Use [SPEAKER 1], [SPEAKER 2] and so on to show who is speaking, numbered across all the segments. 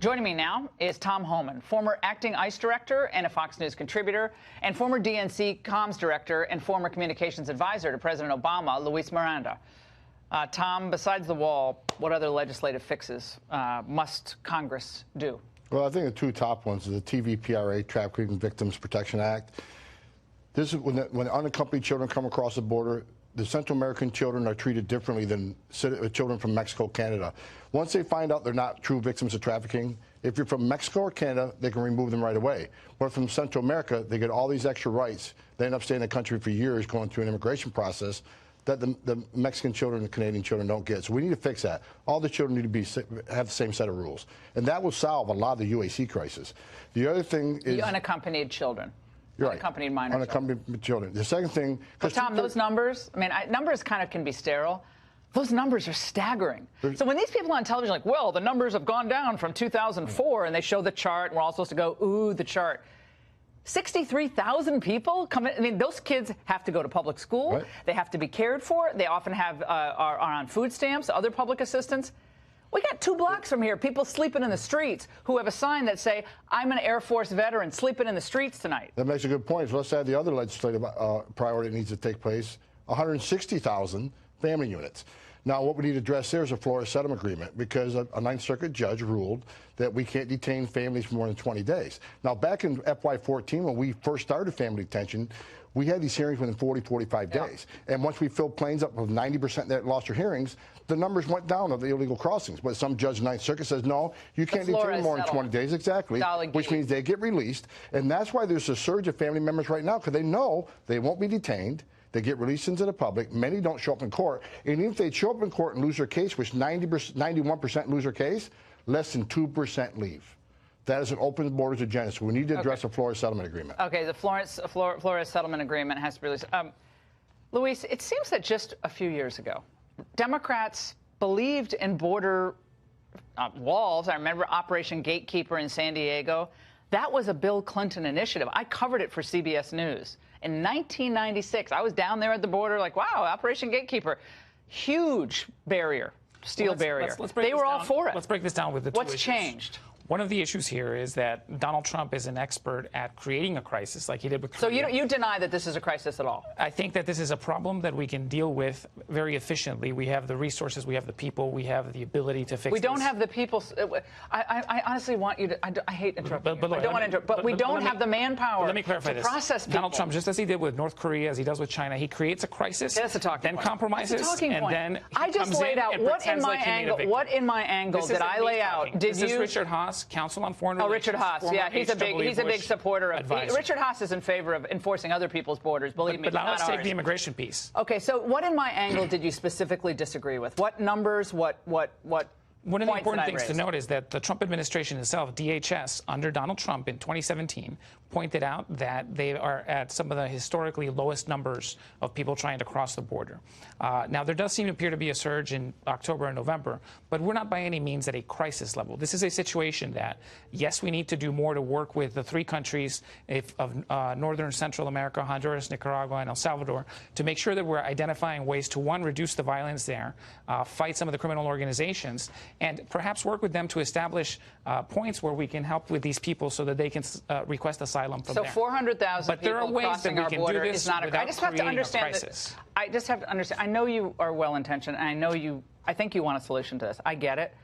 [SPEAKER 1] Joining me now is Tom Homan, former acting ICE director and a Fox News contributor, and former DNC comms director and former communications advisor to President Obama, Luis Miranda. Tom, besides the wall, what other legislative fixes must Congress do?
[SPEAKER 2] Well, I think the two top ones are the TVPRA, Trafficking Victims Protection Act. This is when unaccompanied children come across the border. The Central American children are treated differently than children from Mexico, Canada. Once they find out they're not true victims of trafficking, if you're from Mexico or Canada, they can remove them right away. But from Central America, they get all these extra rights. They end up staying in the country for years, going through an immigration process that the Mexican children and Canadian children don't get. So we need to fix that. All the children need to have the same set of rules. And that will solve a lot of the UAC crisis. The other thing is
[SPEAKER 1] the unaccompanied children.
[SPEAKER 2] Right.
[SPEAKER 1] Unaccompanied minor
[SPEAKER 2] unaccompanied children. The second thing...
[SPEAKER 1] But Tom, those numbers, I mean, numbers kind of can be sterile. Those numbers are staggering. So when these people on television are like, well, the numbers have gone down from 2004, and they show the chart, and we're all supposed to go, ooh, the chart. 63,000 people come in. I mean, those kids have to go to public school.
[SPEAKER 2] Right.
[SPEAKER 1] They have to be cared for. They often have are on food stamps, other public assistance. We got 2 blocks from here, people sleeping in the streets who have a sign that say, I'm an Air Force veteran sleeping in the streets tonight.
[SPEAKER 2] That makes a good point. So let's add the other legislative priority that needs to take place, 160,000 family units. Now, what we need to address there is a Flores settlement agreement, because a Ninth Circuit judge ruled that we can't detain families for more than 20 days. Now, back in FY14, when we first started family detention, we had these hearings within 40, 45 days. And once we filled planes up with 90% that lost their hearings, the numbers went down of the illegal crossings. But some judge in the Ninth Circuit says, no, you can't detain more than 20 days. Exactly. Which means they get released. And that's why there's a surge of family members right now, because they know they won't be detained. They get released into the public. Many don't show up in court. And even if they show up in court and lose their case, which 91% lose their case, less than 2% leave. That is an open borders agenda, so we need to address the Flores settlement agreement.
[SPEAKER 1] Okay, the Flores settlement agreement has to be released. Luis, it seems that just a few years ago, Democrats believed in border walls. I remember Operation Gatekeeper in San Diego. That was a Bill Clinton initiative. I covered it for CBS News. In 1996, I was down there at the border like, wow, Operation Gatekeeper. Huge barrier, steel barrier. They were all for it.
[SPEAKER 3] Let's break this down with the two issues.
[SPEAKER 1] What's changed?
[SPEAKER 3] One of the issues here is that Donald Trump is an expert at creating a crisis like he did with Korea.
[SPEAKER 1] So you deny that this is a crisis at all?
[SPEAKER 3] I think that this is a problem that we can deal with very efficiently. We have the resources, we have the people, we have the ability to fix
[SPEAKER 1] We don't have the people. I honestly want you to, I hate interrupting you. I don't want to interrupt, but we don't have the manpower
[SPEAKER 3] let me clarify
[SPEAKER 1] to process people.
[SPEAKER 3] Donald Trump, just as he did with North Korea, as he does with China, he creates a crisis,
[SPEAKER 1] that's a talking
[SPEAKER 3] then
[SPEAKER 1] point.
[SPEAKER 3] Compromises,
[SPEAKER 1] and
[SPEAKER 3] then he
[SPEAKER 1] I just
[SPEAKER 3] comes
[SPEAKER 1] laid
[SPEAKER 3] in
[SPEAKER 1] out
[SPEAKER 3] and
[SPEAKER 1] what in my
[SPEAKER 3] like
[SPEAKER 1] angle, did I lay out? Did
[SPEAKER 3] this is Richard Haas, Counsel on Foreign Relations.
[SPEAKER 1] Oh, Richard Haas, yeah, he's a big supporter of. Richard Haas is in favor of enforcing other people's borders. Believe me,
[SPEAKER 3] but
[SPEAKER 1] not
[SPEAKER 3] let's take
[SPEAKER 1] ours.
[SPEAKER 3] the immigration piece.
[SPEAKER 1] Okay, so what in my angle did you specifically disagree with? What numbers? What?
[SPEAKER 3] One of the important things to note is that the Trump administration itself, DHS, under Donald Trump in 2017, pointed out that they are at some of the historically lowest numbers of people trying to cross the border. Now, there does seem to appear to be a surge in October and November, but we're not by any means at a crisis level. This is a situation that, yes, we need to do more to work with the 3 countries of Northern and Central America, Honduras, Nicaragua, and El Salvador, to make sure that we're identifying ways to, one, reduce the violence there, fight some of the criminal organizations, and perhaps work with them to establish points where we can help with these people so that they can request asylum from there.
[SPEAKER 1] So 400,000 people crossing our border is not a crisis. I just have to understand that. I just have to understand. I know you are well-intentioned, and I think you want a solution to this. I get it.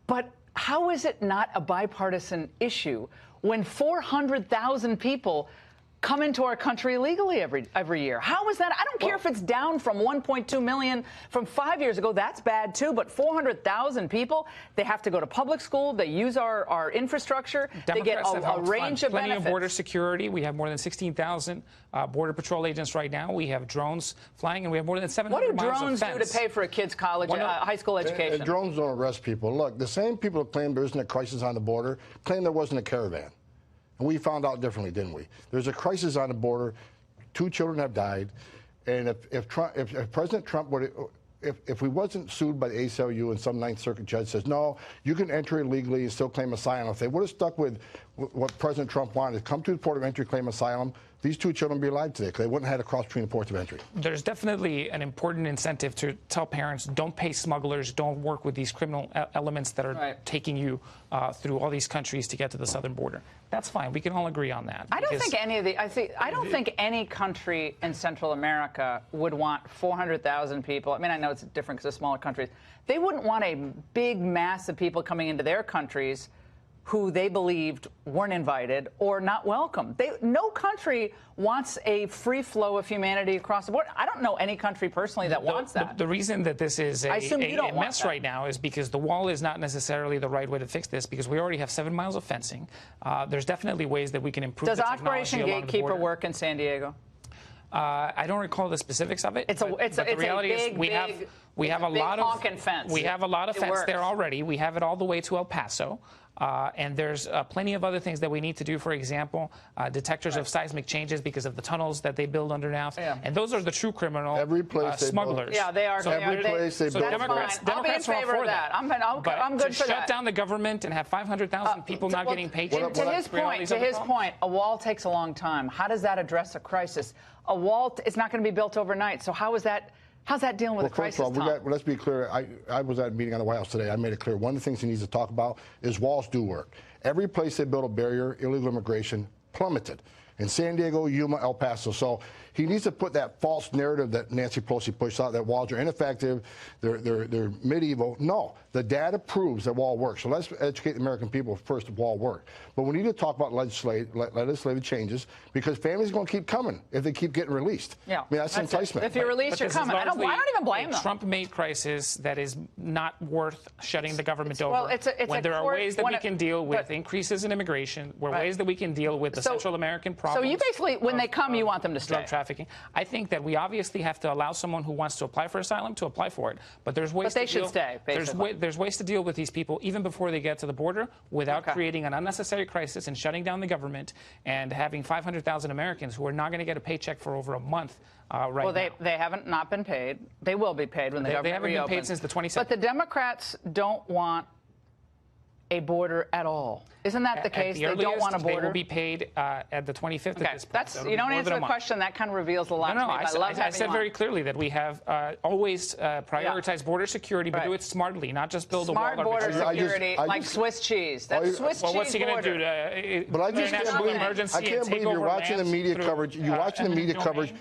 [SPEAKER 1] But how is it not a bipartisan issue when 400,000 people come into our country illegally every year? How is that? I don't care if it's down from 1.2 million from 5 years ago. That's bad, too. But 400,000 people, they have to go to public school. They use our infrastructure. They get a range of benefits.
[SPEAKER 3] Plenty of border security. We have more than 16,000 Border Patrol agents right now. We have drones flying, and we have more than 700 miles of fence.
[SPEAKER 1] What do drones do to pay for a kid's college, high school education?
[SPEAKER 2] Drones don't arrest people. Look, the same people that claim there isn't a crisis on the border claim there wasn't a caravan. And we found out differently, didn't we? There's a crisis on the border. 2 children have died. And if President Trump would, if we wasn't sued by the ACLU and some Ninth Circuit judge says, no, you can enter illegally and still claim asylum, if they would have stuck with what President Trump wanted, come to the port of entry, claim asylum, these two children would be alive today because they wouldn't have had to cross between the ports of entry.
[SPEAKER 3] There's definitely an important incentive to tell parents, don't pay smugglers, don't work with these criminal elements that are taking you through all these countries to get to the southern border. That's fine. We can all agree on that.
[SPEAKER 1] I don't think any of the. I don't think any country in Central America would want 400,000 people. I mean, I know it's different because they're smaller countries. They wouldn't want a big mass of people coming into their countries who they believed weren't invited or not welcome. No country wants a free flow of humanity across the board. I don't know any country personally that wants that.
[SPEAKER 3] The reason that this is a mess right now is because the wall is not necessarily the right way to fix this, because we already have 7 miles of fencing. There's definitely ways that we can improve the technology along the border.
[SPEAKER 1] Does Operation Gatekeeper work in San Diego?
[SPEAKER 3] I don't recall the specifics of it.
[SPEAKER 1] The reality is
[SPEAKER 3] we have a lot of fence there already. We have it all the way to El Paso. And there's plenty of other things that we need to do. For example, detectors of seismic changes because of the tunnels that they build underneath. Yeah. And those are the true criminal smugglers.
[SPEAKER 1] Yeah, they are.
[SPEAKER 2] So every place they build.
[SPEAKER 3] Democrats
[SPEAKER 1] I'll be in favor of that. I'm good for that.
[SPEAKER 3] Shut down the government and have 500,000 people not getting paychecks.
[SPEAKER 1] To his point, a wall takes a long time. How does that address a crisis? A wall is not going to be built overnight. So how's that dealing with a crisis,
[SPEAKER 2] First of all, let's be clear. I was at a meeting on the White House today. I made it clear one of the things he needs to talk about is walls do work. Every place they built a barrier, illegal immigration plummeted. In San Diego, Yuma, El Paso. So he needs to put that false narrative that Nancy Pelosi pushed out, that walls are ineffective, they're medieval. No, the data proves that wall works. So let's educate the American people first if wall work. But we need to talk about legislative changes, because families are going to keep coming if they keep getting released.
[SPEAKER 1] Yeah,
[SPEAKER 2] I mean, that's enticement.
[SPEAKER 1] If you're released, you're coming. I don't even blame them.
[SPEAKER 3] Trump-made crisis that is not worth shutting the government over.
[SPEAKER 1] Well,
[SPEAKER 3] when there are ways that we can deal with increases in immigration, ways that we can deal with the Central American problem.
[SPEAKER 1] So you basically, when they come, you want them to stay.
[SPEAKER 3] Drug trafficking. I think that we obviously have to allow someone who wants to apply for asylum to apply for it. But there's ways.
[SPEAKER 1] But they should stay. Basically,
[SPEAKER 3] there's ways to deal with these people even before they get to the border without creating an unnecessary crisis and shutting down the government and having 500,000 Americans who are not going to get a paycheck for over a month. Well,
[SPEAKER 1] they haven't not been paid. They will be paid when the government reopens.
[SPEAKER 3] They haven't been paid since the 27th.
[SPEAKER 1] But the Democrats don't want a border at all. Isn't that the case? They don't want a border.
[SPEAKER 3] They will be paid at the 25th.
[SPEAKER 1] Okay, you don't answer the question. That kind of reveals a lot to me.
[SPEAKER 3] I said very clearly that we have always prioritized border security, but do it smartly, not just build a wall.
[SPEAKER 1] Smart border security, like Swiss cheese. That's Swiss cheese.
[SPEAKER 3] Well, what's he going to do?
[SPEAKER 2] But I just can't believe you're watching the media coverage. You're watching the media coverage.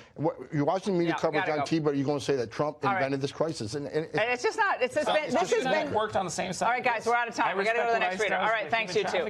[SPEAKER 2] You're watching the media coverage on TV, but you're going to say that Trump invented this crisis. And
[SPEAKER 1] it's just not. This has been
[SPEAKER 3] worked on the same side.
[SPEAKER 1] All right, guys, we're out of time. We're going to go to the next reader. All right, thanks, you two.